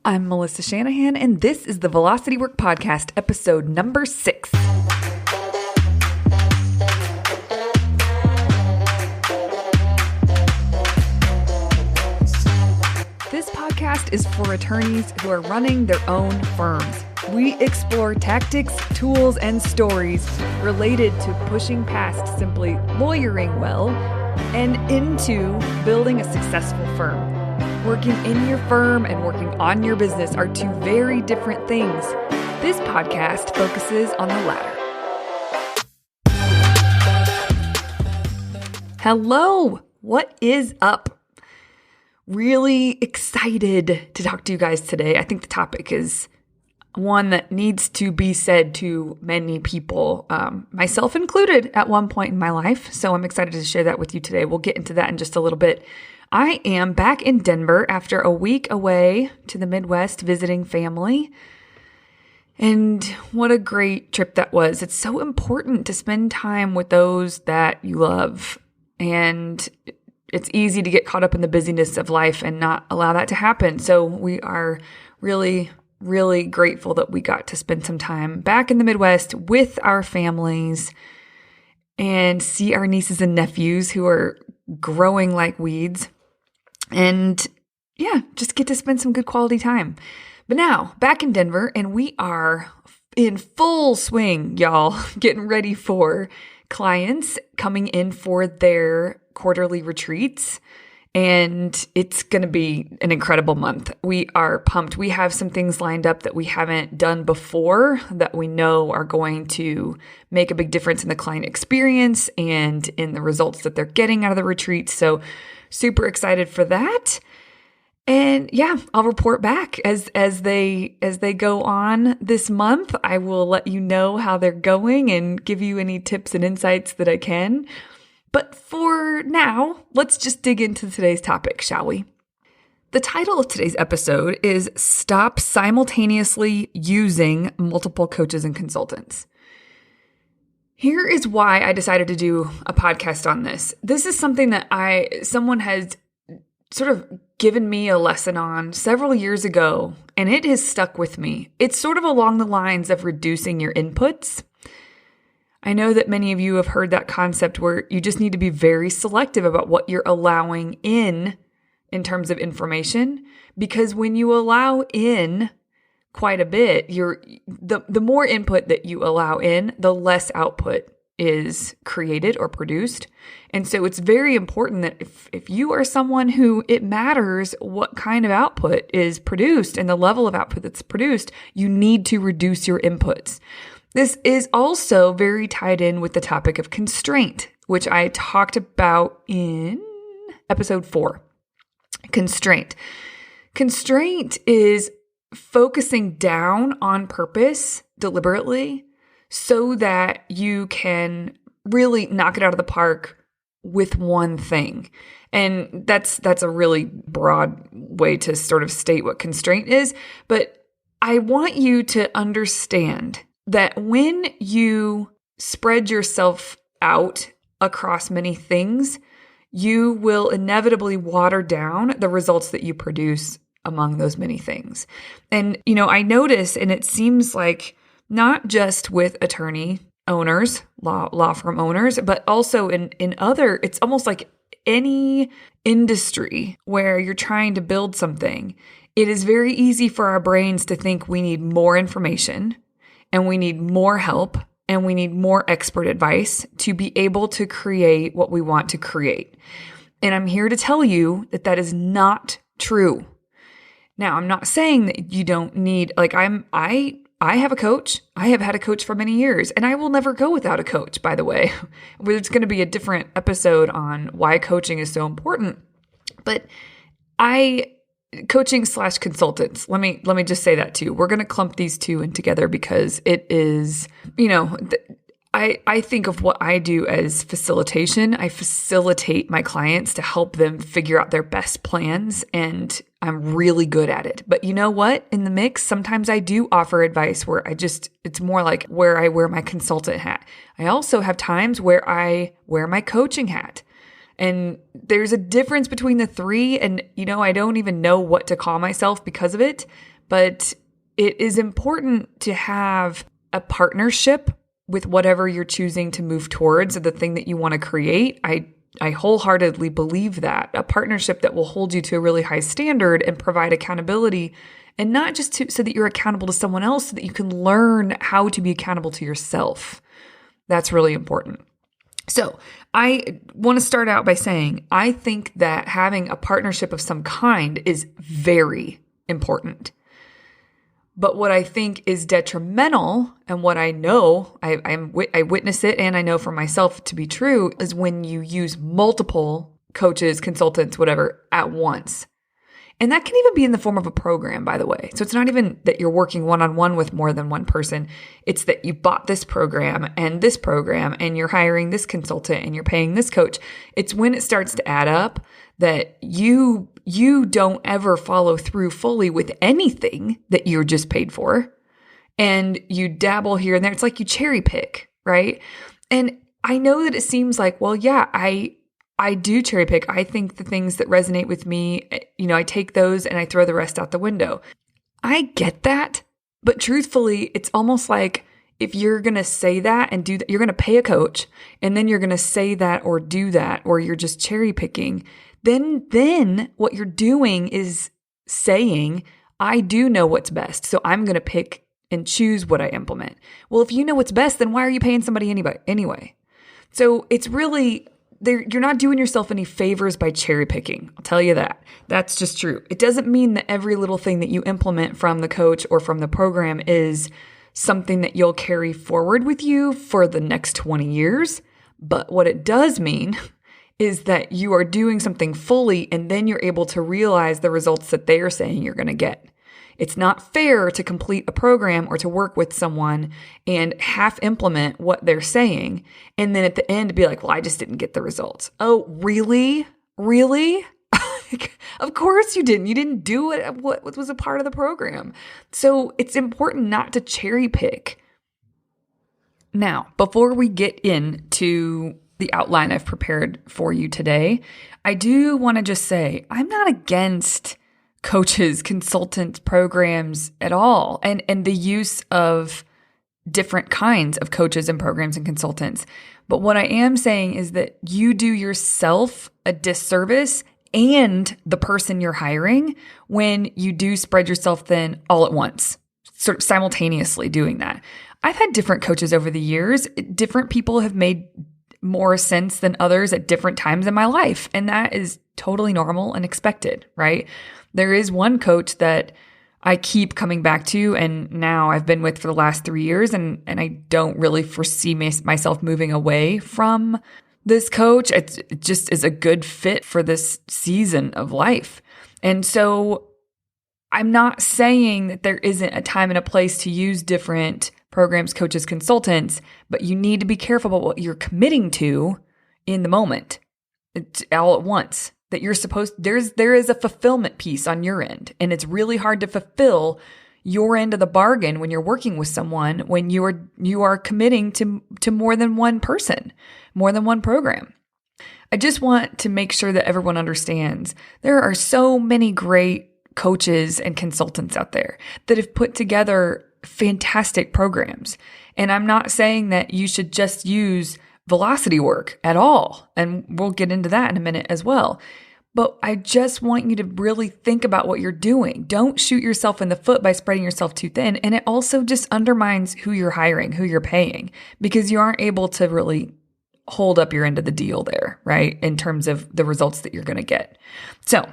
I'm Melissa Shanahan, and this is the Velocity Work Podcast, episode number 6. This podcast is for attorneys who are running their own firms. We explore tactics, tools, and stories related to pushing past simply lawyering well and into building a successful firm. Working in your firm and working on your business are two very different things. This podcast focuses on the latter. Hello, what is up? Really excited to talk to you guys today. I think the topic is one that needs to be said to many people, myself included at one point in my life. So I'm excited to share that with you today. We'll get into that in just a little bit. I am back in Denver after a week away to the Midwest visiting family. And what a great trip that was. It's so important to spend time with those that you love. And it's easy to get caught up in the busyness of life and not allow that to happen. So we are really grateful that we got to spend some time back in the Midwest with our families and see our nieces and nephews who are growing like weeds. And yeah, just get to spend some good quality time. But now, back in Denver, and we are in full swing, y'all, getting ready for clients coming in for their quarterly retreats. And it's going to be an incredible month. We are pumped. We have some things lined up that we haven't done before that we know are going to make a big difference in the client experience and in the results that they're getting out of the retreats. So super excited for that. And yeah, I'll report back as they go on this month. I will let you know how they're going and give you any tips and insights that I can. But for now, let's just dig into today's topic, shall we? The title of today's episode is Stop Simultaneously Using Multiple Coaches and Consultants. Here is why I decided to do a podcast on this. This is something that someone has sort of given me a lesson on several years ago, and it has stuck with me. It's sort of along the lines of reducing your inputs. I know that many of you have heard that concept where you just need to be very selective about what you're allowing in terms of information, because when you allow in quite a bit, the more input that you allow in, the less output is created or produced. And so it's very important that if you are someone who it matters what kind of output is produced and the level of output that's produced, you need to reduce your inputs. This is also very tied in with the topic of constraint, which I talked about in episode 4. Constraint. Constraint is focusing down on purpose deliberately so that you can really knock it out of the park with one thing. And that's a really broad way to sort of state what constraint is. But I want you to understand that when you spread yourself out across many things, you will inevitably water down the results that you produce among those many things. And, I notice, and it seems like not just with attorney owners, law firm owners, but also in other, it's almost like any industry where you're trying to build something, it is very easy for our brains to think we need more information and we need more help and we need more expert advice to be able to create what we want to create. And I'm here to tell you that that is not true. Now, I'm not saying that you don't need, I have a coach. I have had a coach for many years, and I will never go without a coach, by the way. There's going to be a different episode on why coaching is so important. But coaching/consultants, let me just say that too. We're going to clump these two in together because it is, I think of what I do as facilitation. I facilitate my clients to help them figure out their best plans, and I'm really good at it. But you know what? In the mix, sometimes I do offer advice where it's more like where I wear my consultant hat. I also have times where I wear my coaching hat. And there's a difference between the three. And, I don't even know what to call myself because of it. but it is important to have a partnership with whatever you're choosing to move towards or the thing that you want to create. I wholeheartedly believe that a partnership that will hold you to a really high standard and provide accountability, and not just so that you're accountable to someone else, so that you can learn how to be accountable to yourself. That's really important. So I want to start out by saying, I think that having a partnership of some kind is very important. But what I think is detrimental, and what I know, I witness it and I know for myself to be true, is when you use multiple coaches, consultants, whatever, at once. And that can even be in the form of a program, by the way. So it's not even that you're working one-on-one with more than one person. It's that you bought this program, and you're hiring this consultant, and you're paying this coach. It's when it starts to add up that you don't ever follow through fully with anything that you're just paid for. And you dabble here and there. It's like you cherry pick, right? And I know that it seems like, well, yeah, I do cherry pick. I think the things that resonate with me, I take those and I throw the rest out the window. I get that. But truthfully, it's almost like if you're going to say that and do that, you're going to pay a coach, and then you're going to say that or do that, or you're just cherry picking, then what you're doing is saying, I do know what's best, so I'm going to pick and choose what I implement. Well, if you know what's best, then why are you paying somebody anyway? So it's really, you're not doing yourself any favors by cherry picking. I'll tell you that. That's just true. It doesn't mean that every little thing that you implement from the coach or from the program is something that you'll carry forward with you for the next 20 years. But what it does mean is that you are doing something fully, and then you're able to realize the results that they are saying you're going to get. It's not fair to complete a program or to work with someone and half implement what they're saying, and then at the end be like, well, I just didn't get the results. Oh, really? Really? Of course you didn't. You didn't do it. What was a part of the program? So it's important not to cherry pick. Now, before we get into the outline I've prepared for you today, I do want to just say I'm not against coaches, consultants, programs at all, and the use of different kinds of coaches and programs and consultants. But what I am saying is that you do yourself a disservice and the person you're hiring when you do spread yourself thin all at once, sort of simultaneously doing that. I've had different coaches over the years. Different people have made more sense than others at different times in my life. And that is totally normal and expected, right? There is one coach that I keep coming back to, and now I've been with for the last 3 years, and I don't really foresee myself moving away from this coach. It just is a good fit for this season of life. And so I'm not saying that there isn't a time and a place to use different programs, coaches, consultants, but you need to be careful about what you're committing to in the moment. It's all at once. That you're there is a fulfillment piece on your end, and it's really hard to fulfill your end of the bargain when you're working with someone, when you are committing to more than one person, more than one program. I just want to make sure that everyone understands there are so many great coaches and consultants out there that have put together fantastic programs. And I'm not saying that you should just use velocity work at all. And we'll get into that in a minute as well. But I just want you to really think about what you're doing. Don't shoot yourself in the foot by spreading yourself too thin. And it also just undermines who you're hiring, who you're paying, because you aren't able to really hold up your end of the deal there, right? In terms of the results that you're going to get. So I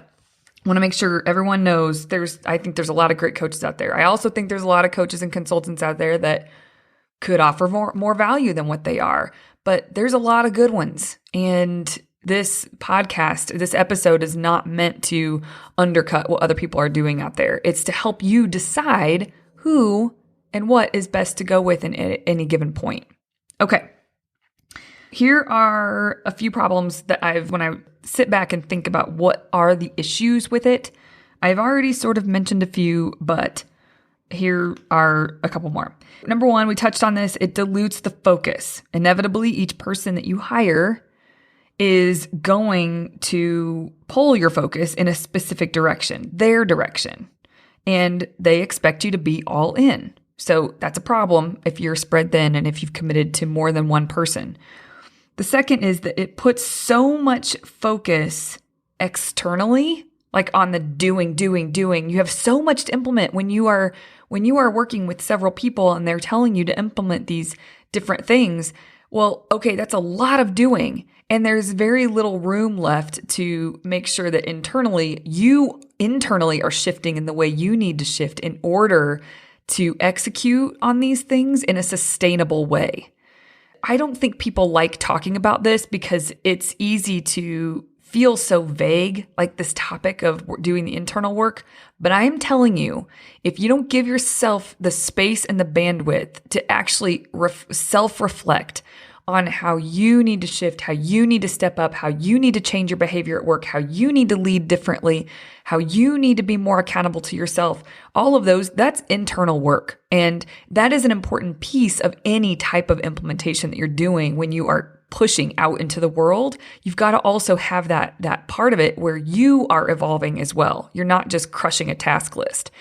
want to make sure everyone knows I think there's a lot of great coaches out there. I also think there's a lot of coaches and consultants out there that could offer more value than what they are. But there's a lot of good ones. And this podcast, this episode is not meant to undercut what other people are doing out there. It's to help you decide who and what is best to go with at any given point. Okay. Here are a few problems that when I sit back and think about what are the issues with it, I've already sort of mentioned a few, but here are a couple more. Number one, we touched on this. It dilutes the focus. Inevitably, each person that you hire is going to pull your focus in a specific direction, their direction. and they expect you to be all in. So that's a problem if you're spread thin and if you've committed to more than one person. The second is that it puts so much focus externally, like on the doing. You have so much to implement when you are working with several people and they're telling you to implement these different things. Well, okay, that's a lot of doing. And there's very little room left to make sure that you internally are shifting in the way you need to shift in order to execute on these things in a sustainable way. I don't think people like talking about this because it's easy to feel so vague, like this topic of doing the internal work. But I am telling you, if you don't give yourself the space and the bandwidth to actually self-reflect on how you need to shift, how you need to step up, how you need to change your behavior at work, how you need to lead differently, how you need to be more accountable to yourself, all of those, that's internal work. And that is an important piece of any type of implementation that you're doing when you are pushing out into the world. You've got to also have that part of it where you are evolving as well. You're not just crushing a task list.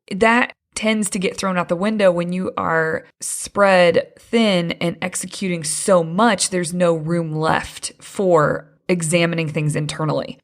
That tends to get thrown out the window when you are spread thin and executing so much, there's no room left for examining things internally.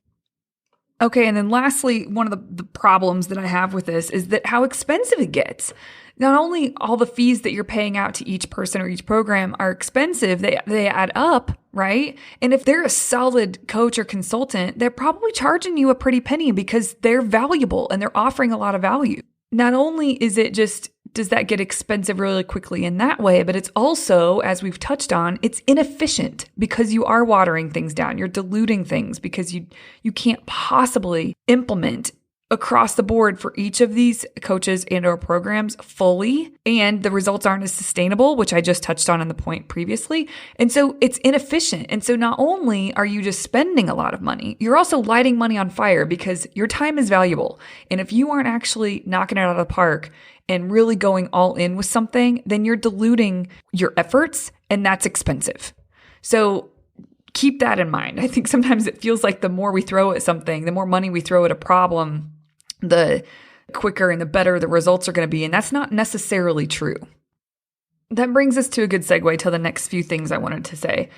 Okay, and then lastly, one of the problems that I have with this is that how expensive it gets. Not only all the fees that you're paying out to each person or each program are expensive, they add up, right? And if they're a solid coach or consultant, they're probably charging you a pretty penny because they're valuable and they're offering a lot of value. Not only does that get expensive really quickly in that way, but it's also, as we've touched on, it's inefficient because you are watering things down. You're diluting things because you can't possibly implement across the board for each of these coaches and or programs fully, and the results aren't as sustainable, which I just touched on in the point previously. And so it's inefficient. And so not only are you just spending a lot of money, you're also lighting money on fire because your time is valuable. And if you aren't actually knocking it out of the park and really going all in with something, then you're diluting your efforts, and that's expensive. So keep that in mind. I think sometimes it feels like the more we throw at something, the more money we throw at a problem, the quicker and the better the results are going to be. And that's not necessarily true. That brings us to a good segue to the next few things I wanted to say.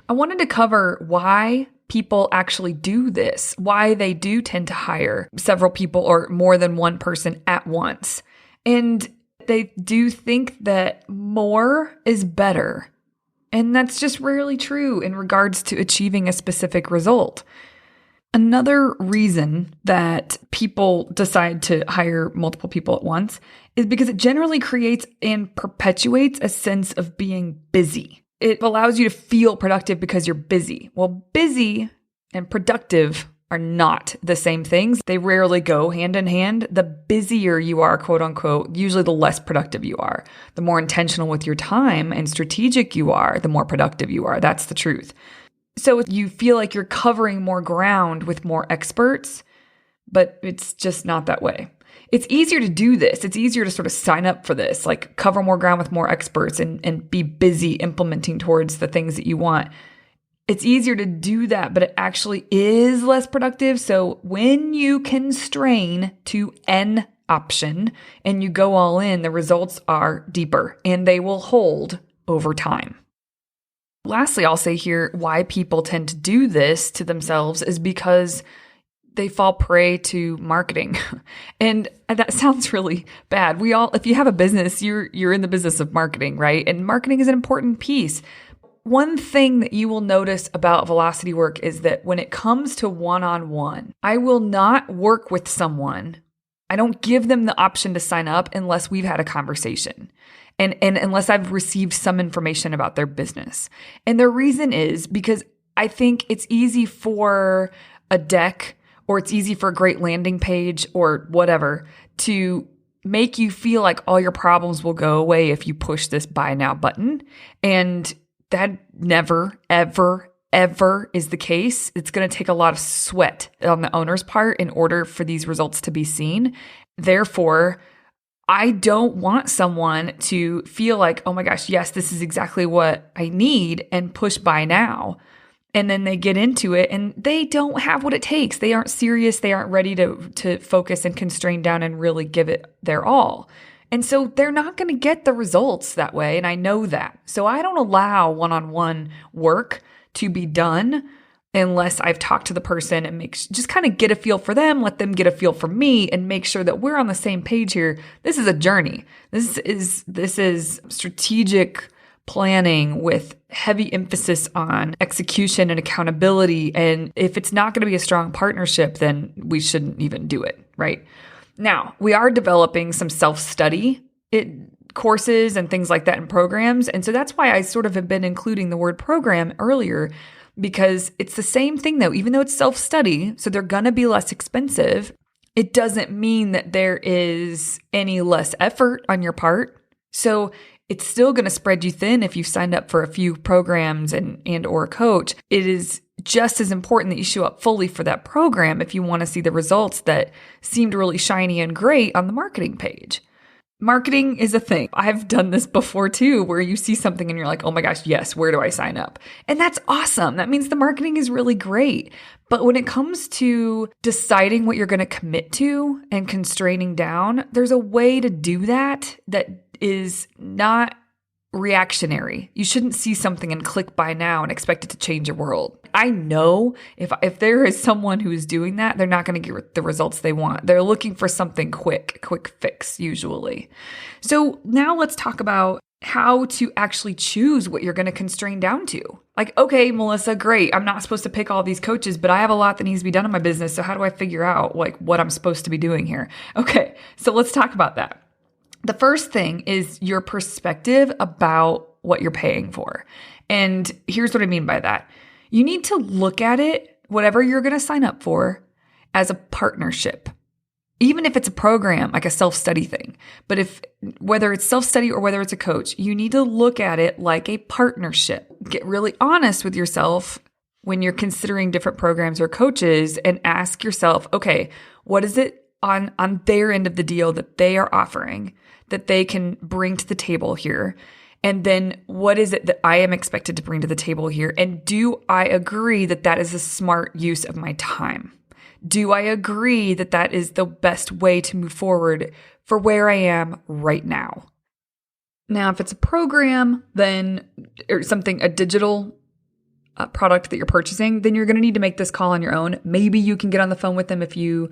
I wanted to cover why people actually do this, why they do tend to hire several people or more than one person at once. And they do think that more is better. And that's just rarely true in regards to achieving a specific result. Another reason that people decide to hire multiple people at once is because it generally creates and perpetuates a sense of being busy. It allows you to feel productive because you're busy. Well, busy and productive are not the same things. They rarely go hand in hand. The busier you are, quote unquote, usually the less productive you are. The more intentional with your time and strategic you are, the more productive you are. That's the truth. So you feel like you're covering more ground with more experts, but it's just not that way. It's easier to do this. It's easier to sort of sign up for this, like cover more ground with more experts and be busy implementing towards the things that you want. It's easier to do that, but it actually is less productive. So when you constrain to an option and you go all in, the results are deeper and they will hold over time. Lastly, I'll say here why people tend to do this to themselves is because they fall prey to marketing. And that sounds really bad. If you have a business, you're in the business of marketing, right? And marketing is an important piece. One thing that you will notice about velocity work is that when it comes to one-on-one, I will not work with someone. I don't give them the option to sign up unless we've had a conversation and unless I've received some information about their business. And the reason is because I think it's easy for a deck or it's easy for a great landing page or whatever to make you feel like all your problems will go away if you push this buy now button. And that never, ever, ever is the case. It's going to take a lot of sweat on the owner's part in order for these results to be seen. Therefore, I don't want someone to feel like, oh my gosh, yes, this is exactly what I need and push buy now. And then they get into it and they don't have what it takes. They aren't serious. They aren't ready to focus and constrain down and really give it their all. And so they're not going to get the results that way. And I know that. So I don't allow one-on-one work to be done unless I've talked to the person and just kind of get a feel for them, let them get a feel for me, and make sure that we're on the same page here. This is a journey. This is strategic planning with heavy emphasis on execution and accountability. And if it's not going to be a strong partnership, then we shouldn't even do it, right? Now, we are developing some self-study courses and things like that in programs. And so that's why I sort of have been including the word program earlier, because it's the same thing though. Even though it's self-study, so they're going to be less expensive, it doesn't mean that there is any less effort on your part. So it's still going to spread you thin if you've signed up for a few programs and or a coach. It is just as important that you show up fully for that program if you want to see the results that seemed really shiny and great on the marketing page. Marketing is a thing. I've done this before too, where you see something and you're like, oh my gosh, yes, where do I sign up? And that's awesome. That means the marketing is really great. But when it comes to deciding what you're going to commit to and constraining down, there's a way to do that is not reactionary. You shouldn't see something and click buy now and expect it to change your world. I know if there is someone who is doing that, they're not going to get the results they want. They're looking for something quick fix usually. So now let's talk about how to actually choose what you're going to constrain down to. Like, okay, Melissa, great. I'm not supposed to pick all these coaches, but I have a lot that needs to be done in my business. So how do I figure out like what I'm supposed to be doing here? Okay, so let's talk about that. The first thing is your perspective about what you're paying for. And here's what I mean by that. You need to look at it, whatever you're going to sign up for, as a partnership. Even if it's a program, like a self-study thing. But whether it's self-study or whether it's a coach, you need to look at it like a partnership. Get really honest with yourself when you're considering different programs or coaches and ask yourself, okay, what is it on their end of the deal that they are offering that they can bring to the table here? And then what is it that I am expected to bring to the table here? And do I agree that that is a smart use of my time? Do I agree that that is the best way to move forward for where I am right now? Now, if it's a program, then or something, a digital product that you're purchasing, then you're going to need to make this call on your own. Maybe you can get on the phone with them if you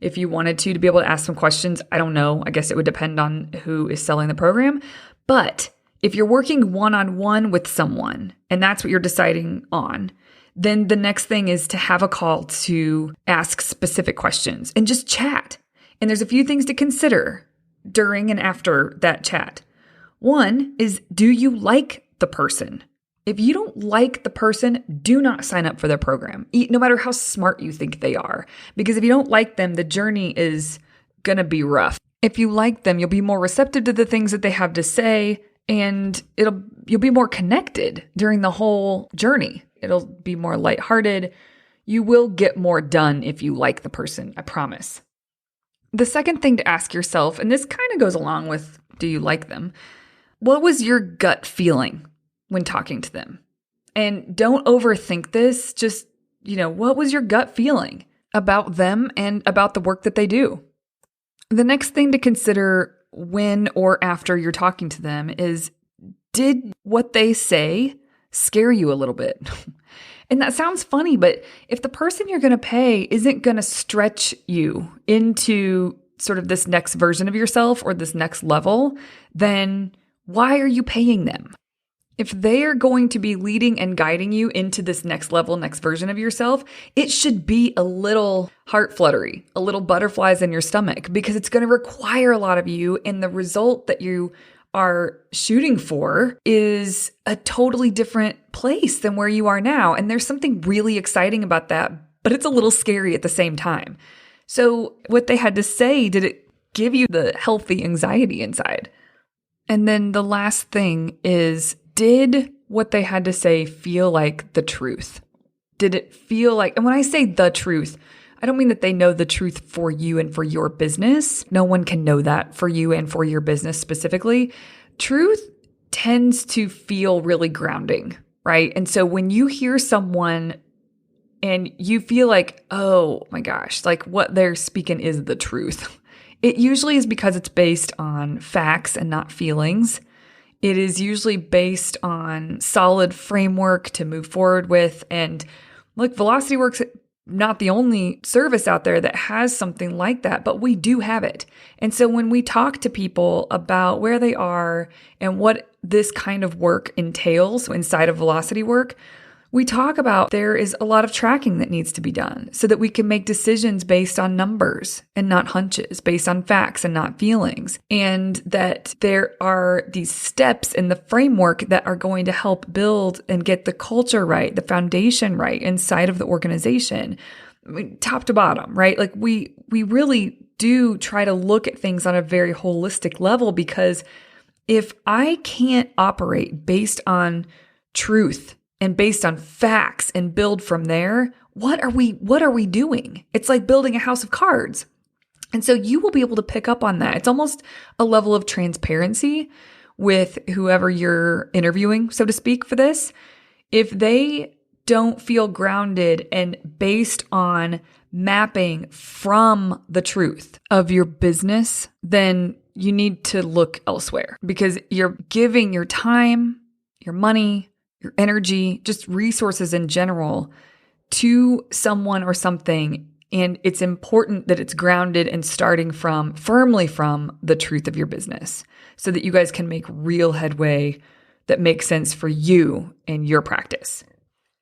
wanted to be able to ask some questions. I don't know. I guess it would depend on who is selling the program. But if you're working one-on-one with someone and that's what you're deciding on, then the next thing is to have a call to ask specific questions and just chat. And there's a few things to consider during and after that chat. One is, do you like the person? If you don't like the person, do not sign up for their program, no matter how smart you think they are. Because if you don't like them, the journey is going to be rough. If you like them, you'll be more receptive to the things that they have to say, and you'll be more connected during the whole journey. It'll be more lighthearted. You will get more done if you like the person, I promise. The second thing to ask yourself, and this kind of goes along with, do you like them? What was your gut feeling when talking to them? And don't overthink this. Just, what was your gut feeling about them and about the work that they do? The next thing to consider when or after you're talking to them is, did what they say scare you a little bit? And that sounds funny, but if the person you're going to pay isn't going to stretch you into sort of this next version of yourself or this next level, then why are you paying them? If they are going to be leading and guiding you into this next level, next version of yourself, it should be a little heart fluttery, a little butterflies in your stomach, because it's going to require a lot of you, and the result that you are shooting for is a totally different place than where you are now. And there's something really exciting about that, but it's a little scary at the same time. So what they had to say, did it give you the healthy anxiety inside? And then the last thing is, did what they had to say feel like the truth? Did it feel like, and when I say the truth, I don't mean that they know the truth for you and for your business. No one can know that for you and for your business specifically. Truth tends to feel really grounding. right? And so when you hear someone and you feel like, oh my gosh, like what they're speaking is the truth, it usually is because it's based on facts and not feelings. It is usually based on solid framework to move forward with. And look, Velocity Works not the only service out there that has something like that, but we do have it. And so when we talk to people about where they are and what this kind of work entails inside of Velocity Work, we talk about there is a lot of tracking that needs to be done so that we can make decisions based on numbers and not hunches, based on facts and not feelings. And that there are these steps in the framework that are going to help build and get the culture right, the foundation right inside of the organization, I mean, top to bottom, right? Like we really do try to look at things on a very holistic level, because if I can't operate based on truth and based on facts and build from there, what are we doing? It's like building a house of cards. And so you will be able to pick up on that. It's almost a level of transparency with whoever you're interviewing, so to speak, for this. If they don't feel grounded and based on mapping from the truth of your business, then you need to look elsewhere, because you're giving your time, your money, your energy, just resources in general to someone or something. And it's important that it's grounded and starting firmly from the truth of your business so that you guys can make real headway that makes sense for you and your practice.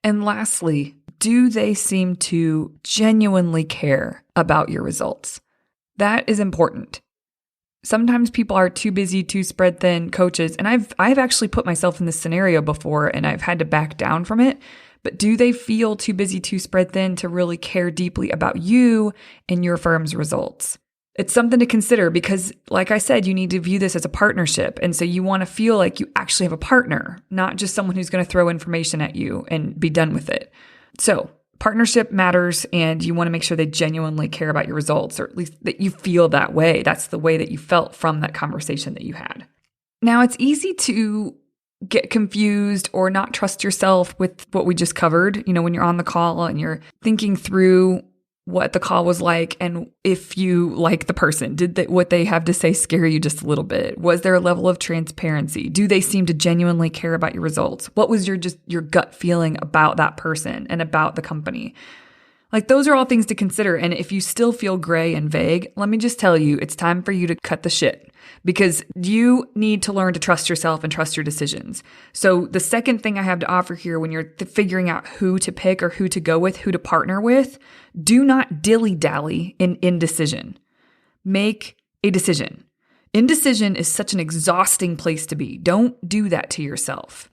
And lastly, do they seem to genuinely care about your results? That is important. Sometimes people are too busy to spread thin coaches. And I've actually put myself in this scenario before and I've had to back down from it. But do they feel too busy to spread thin to really care deeply about you and your firm's results? It's something to consider, because like I said, you need to view this as a partnership. And so you want to feel like you actually have a partner, not just someone who's going to throw information at you and be done with it. So partnership matters, and you want to make sure they genuinely care about your results, or at least that you feel that way. That's the way that you felt from that conversation that you had. Now, it's easy to get confused or not trust yourself with what we just covered, when you're on the call and you're thinking through what the call was like, and if you like the person, what they have to say scare you just a little bit? Was there a level of transparency? Do they seem to genuinely care about your results? What was your gut feeling about that person and about the company? Like, those are all things to consider. And if you still feel gray and vague, let me just tell you, it's time for you to cut the shit, because you need to learn to trust yourself and trust your decisions. So the second thing I have to offer here, when you're figuring out who to pick or who to go with, who to partner with, do not dilly-dally in indecision. Make a decision. Indecision is such an exhausting place to be. Don't do that to yourself.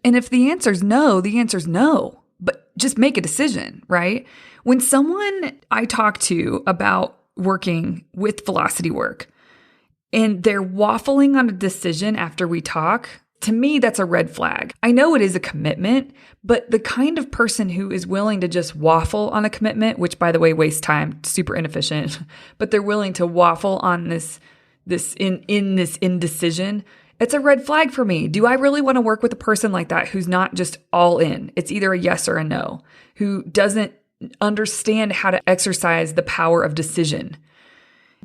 And if the answer's no, the answer's no. But just make a decision, right? When someone I talk to about working with Velocity Work and they're waffling on a decision after we talk, to me, that's a red flag. I know it is a commitment, but the kind of person who is willing to just waffle on a commitment, which by the way, wastes time, super inefficient, but they're willing to waffle on this indecision, it's a red flag for me. Do I really want to work with a person like that who's not just all in? It's either a yes or a no, who doesn't understand how to exercise the power of decision.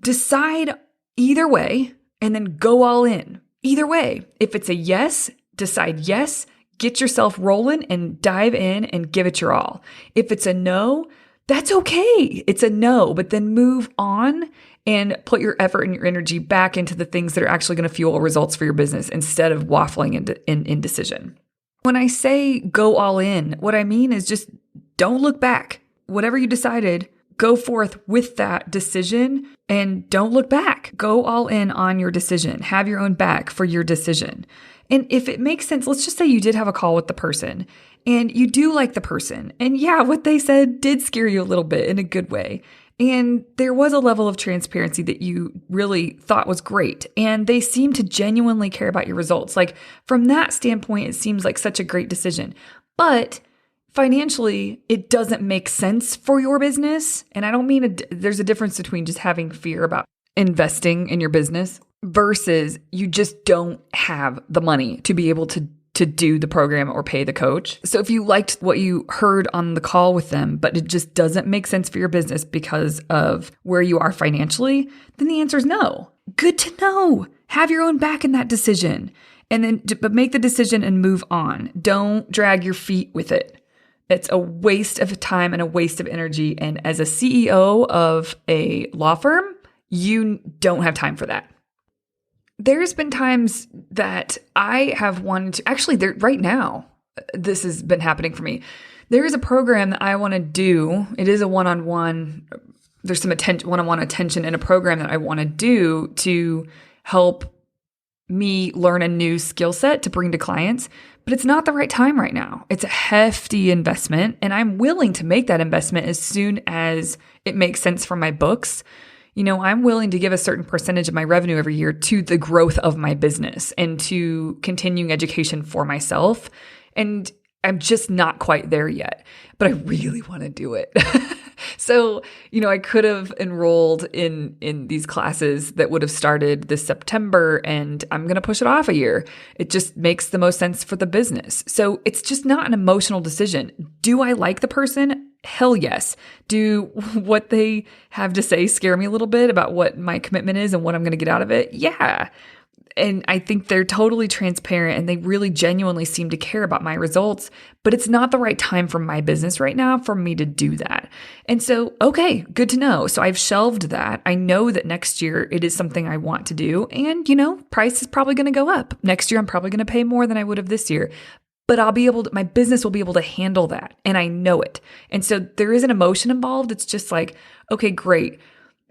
Decide either way and then go all in. Either way, if it's a yes, decide yes, get yourself rolling and dive in and give it your all. If it's a no, that's okay. It's a no, but then move on and put your effort and your energy back into the things that are actually going to fuel results for your business instead of waffling in indecision. When I say go all in, what I mean is just don't look back. Whatever you decided, go forth with that decision and don't look back. Go all in on your decision. Have your own back for your decision. And if it makes sense, let's just say you did have a call with the person and you do like the person. And yeah, what they said did scare you a little bit in a good way. And there was a level of transparency that you really thought was great. And they seem to genuinely care about your results. Like, from that standpoint, it seems like such a great decision. But financially, it doesn't make sense for your business. And I don't mean there's a difference between just having fear about investing in your business versus you just don't have the money to be able to to do the program or pay the coach. So if you liked what you heard on the call with them, but it just doesn't make sense for your business because of where you are financially, then the answer is no. Good to know. Have your own back in that decision. And then but make the decision and move on. Don't drag your feet with it. It's a waste of time and a waste of energy. And as a CEO of a law firm, you don't have time for that. There's been times that I have wanted to, actually right now, this has been happening for me. There is a program that I want to do. It is a one-on-one, there's some one-on-one attention in a program that I want to do to help me learn a new skill set to bring to clients, but it's not the right time right now. It's a hefty investment, and I'm willing to make that investment as soon as it makes sense for my books. I'm willing to give a certain percentage of my revenue every year to the growth of my business and to continuing education for myself. And I'm just not quite there yet, but I really want to do it. So, I could have enrolled in these classes that would have started this September, and I'm going to push it off a year. It just makes the most sense for the business. So it's just not an emotional decision. Do I like the person? Hell yes. Do what they have to say scare me a little bit about what my commitment is and what I'm going to get out of it? Yeah. And I think they're totally transparent and they really genuinely seem to care about my results, but it's not the right time for my business right now for me to do that. And so, okay, good to know. So I've shelved that. I know that next year it is something I want to do. And, price is probably going to go up. Next year, I'm probably going to pay more than I would have this year. But my business will be able to handle that. And I know it. And so there is an emotion involved. It's just like, okay, great.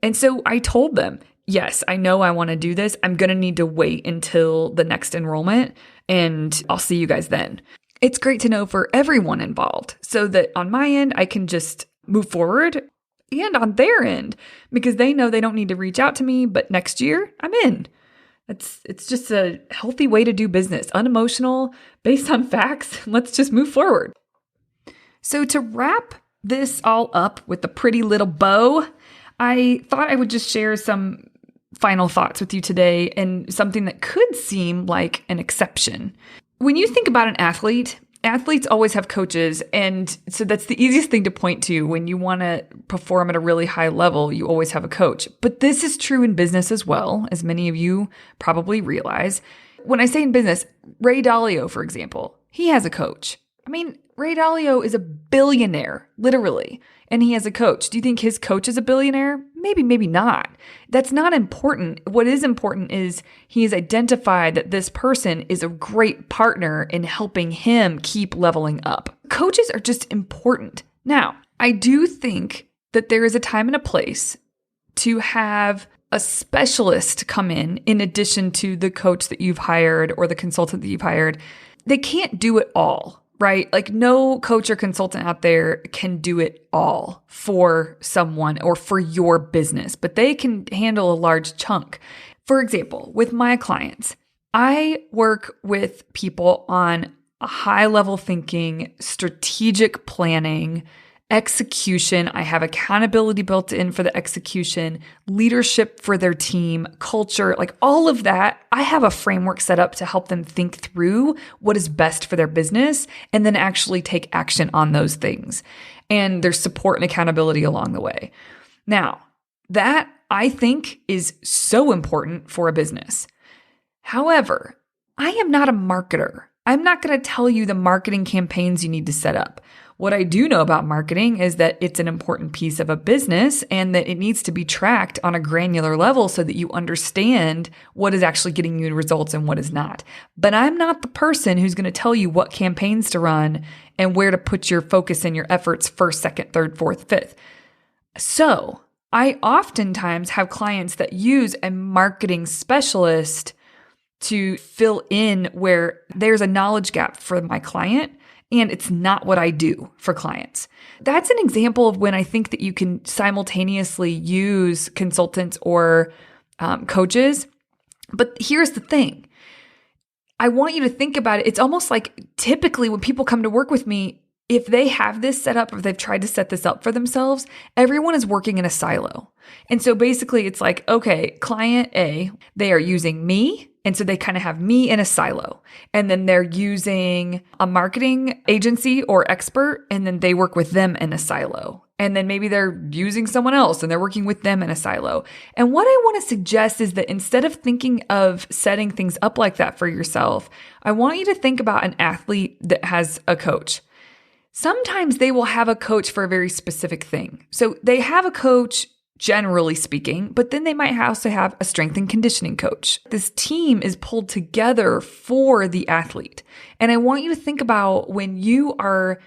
And so I told them, yes, I know I want to do this. I'm going to need to wait until the next enrollment, and I'll see you guys then. It's great to know for everyone involved so that on my end, I can just move forward, and on their end, because they know they don't need to reach out to me, but next year I'm in. It's just a healthy way to do business, unemotional, based on facts. Let's just move forward. So to wrap this all up with a pretty little bow, I thought I would just share some final thoughts with you today and something that could seem like an exception. When you think about an athlete, athletes always have coaches. And so that's the easiest thing to point to when you want to perform at a really high level, you always have a coach. But this is true in business as well, as many of you probably realize. When I say in business, Ray Dalio, for example, he has a coach. Ray Dalio is a billionaire, literally, and he has a coach. Do you think his coach is a billionaire? Maybe, maybe not. That's not important. What is important is he has identified that this person is a great partner in helping him keep leveling up. Coaches are just important. Now, I do think that there is a time and a place to have a specialist come in addition to the coach that you've hired or the consultant that you've hired. They can't do it all. Right? Like no coach or consultant out there can do it all for someone or for your business, but they can handle a large chunk. For example, with my clients, I work with people on a high level thinking, strategic planning, execution. I have accountability built in for the execution, leadership for their team, culture, like all of that. I have a framework set up to help them think through what is best for their business and then actually take action on those things. And there's support and accountability along the way. Now, that I think is so important for a business. However, I am not a marketer. I'm not going to tell you the marketing campaigns you need to set up. What I do know about marketing is that it's an important piece of a business and that it needs to be tracked on a granular level so that you understand what is actually getting you results and what is not. But I'm not the person who's going to tell you what campaigns to run and where to put your focus and your efforts first, second, third, fourth, fifth. So I oftentimes have clients that use a marketing specialist to fill in where there's a knowledge gap for my client. And it's not what I do for clients. That's an example of when I think that you can simultaneously use consultants or coaches. But here's the thing. I want you to think about it. It's almost like typically when people come to work with me, if they have this set up or they've tried to set this up for themselves, everyone is working in a silo. And so basically it's like, okay, client A, they are using me And so they kind of have me in a silo. And then they're using a marketing agency or expert, and then they work with them in a silo. And then maybe they're using someone else and they're working with them in a silo. And what I want to suggest is that instead of thinking of setting things up like that for yourself, I want you to think about an athlete that has a coach. Sometimes they will have a coach for a very specific thing. So they have a coach, generally speaking, but then they might also have a strength and conditioning coach. This team is pulled together for the athlete. And I want you to think about when you are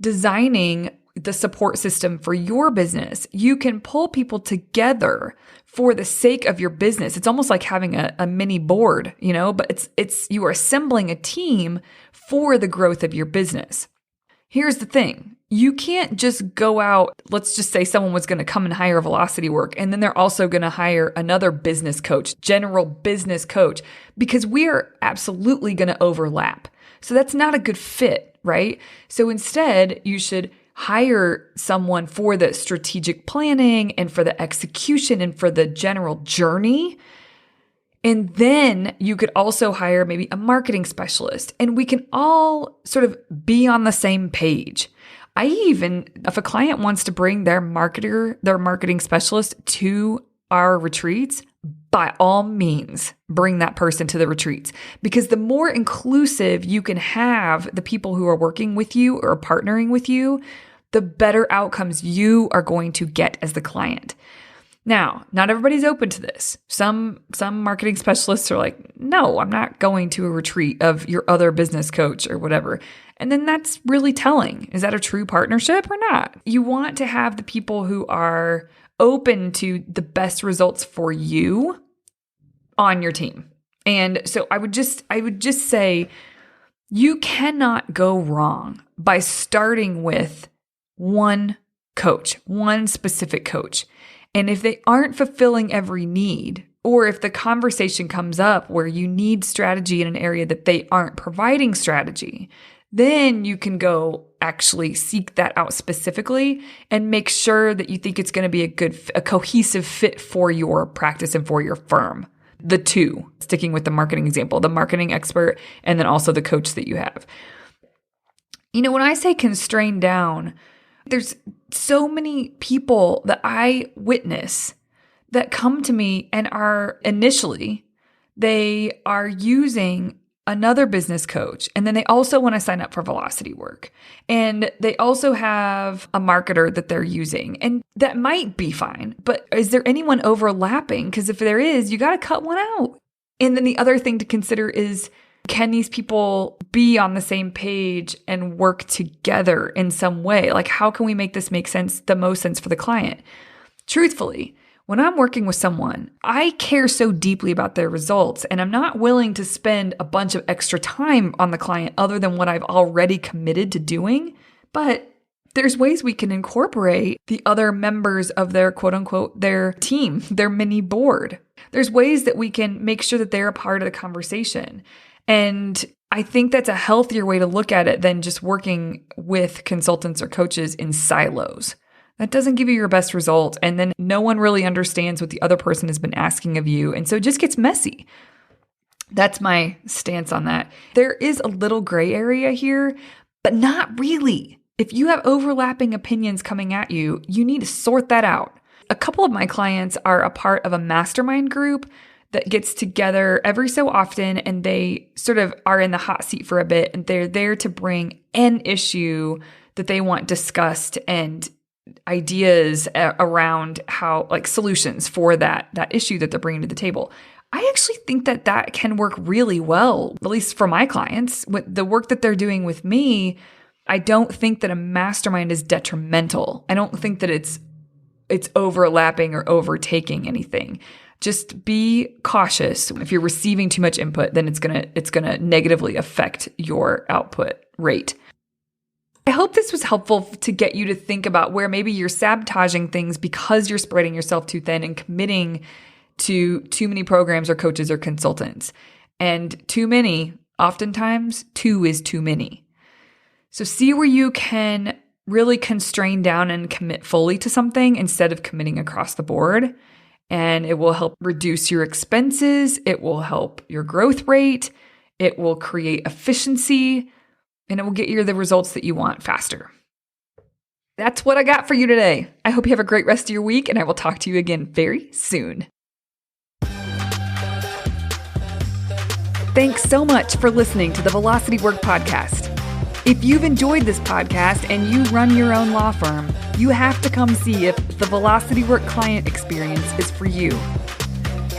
designing the support system for your business, you can pull people together for the sake of your business. It's almost like having a mini board, but it's you are assembling a team for the growth of your business. Here's the thing. You can't just go out, let's just say someone was going to come and hire Velocity Work, and then they're also going to hire another business coach, general business coach, because we are absolutely going to overlap. So that's not a good fit, right? So instead, you should hire someone for the strategic planning and for the execution and for the general journey. And then you could also hire maybe a marketing specialist, and we can all sort of be on the same page. If a client wants to bring their marketing specialist to our retreats, by all means, bring that person to the retreats, because the more inclusive you can have the people who are working with you or partnering with you, the better outcomes you are going to get as the client. Now, not everybody's open to this. Some marketing specialists are like, no, I'm not going to a retreat of your other business coach or whatever. And then that's really telling. Is that a true partnership or not? You want to have the people who are open to the best results for you on your team. And so I would just say you cannot go wrong by starting with one coach, one specific coach. And if they aren't fulfilling every need, or if the conversation comes up where you need strategy in an area that they aren't providing strategy, then you can go actually seek that out specifically and make sure that you think it's going to be a cohesive fit for your practice and for your firm. The two, sticking with the marketing example, the marketing expert, and then also the coach that you have. When I say constrain down, there's so many people that I witness that come to me and they are using another business coach. And then they also want to sign up for Velocity Work. And they also have a marketer that they're using. And that might be fine. But is there anyone overlapping? Because if there is, you got to cut one out. And then the other thing to consider is, can these people be on the same page and work together in some way? Like, how can we make this make sense, the most sense for the client? Truthfully, when I'm working with someone, I care so deeply about their results, and I'm not willing to spend a bunch of extra time on the client other than what I've already committed to doing. But there's ways we can incorporate the other members of their quote unquote, their team, their mini board. There's ways that we can make sure that they're a part of the conversation. And I think that's a healthier way to look at it than just working with consultants or coaches in silos. That doesn't give you your best result. And then no one really understands what the other person has been asking of you. And so it just gets messy. That's my stance on that. There is a little gray area here, but not really. If you have overlapping opinions coming at you, you need to sort that out. A couple of my clients are a part of a mastermind group that gets together every so often, and they sort of are in the hot seat for a bit, and they're there to bring an issue that they want discussed and ideas around how, like, solutions for that issue that they're bringing to the table. I actually think that can work really well, at least for my clients. With the work that they're doing with me, I don't think that a mastermind is detrimental. I don't think that it's overlapping or overtaking anything. Just be cautious. If you're receiving too much input, then it's gonna negatively affect your output rate. I hope this was helpful to get you to think about where maybe you're sabotaging things because you're spreading yourself too thin and committing to too many programs or coaches or consultants. And too many, oftentimes, two is too many. So see where you can really constrain down and commit fully to something instead of committing across the board. and it will help reduce your expenses. It will help your growth rate. It will create efficiency, and it will get you the results that you want faster. That's what I got for you today. I hope you have a great rest of your week, and I will talk to you again very soon. Thanks so much for listening to the Velocity Work Podcast. If you've enjoyed this podcast and you run your own law firm, you have to come see if the Velocity Work client experience is for you.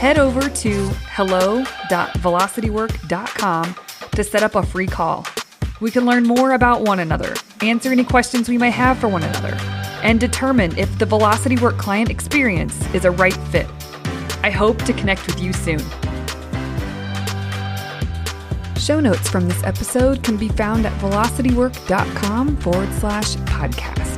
Head over to hello.velocitywork.com to set up a free call. We can learn more about one another, answer any questions we may have for one another, and determine if the Velocity Work client experience is a right fit. I hope to connect with you soon. Show notes from this episode can be found at velocitywork.com/podcast.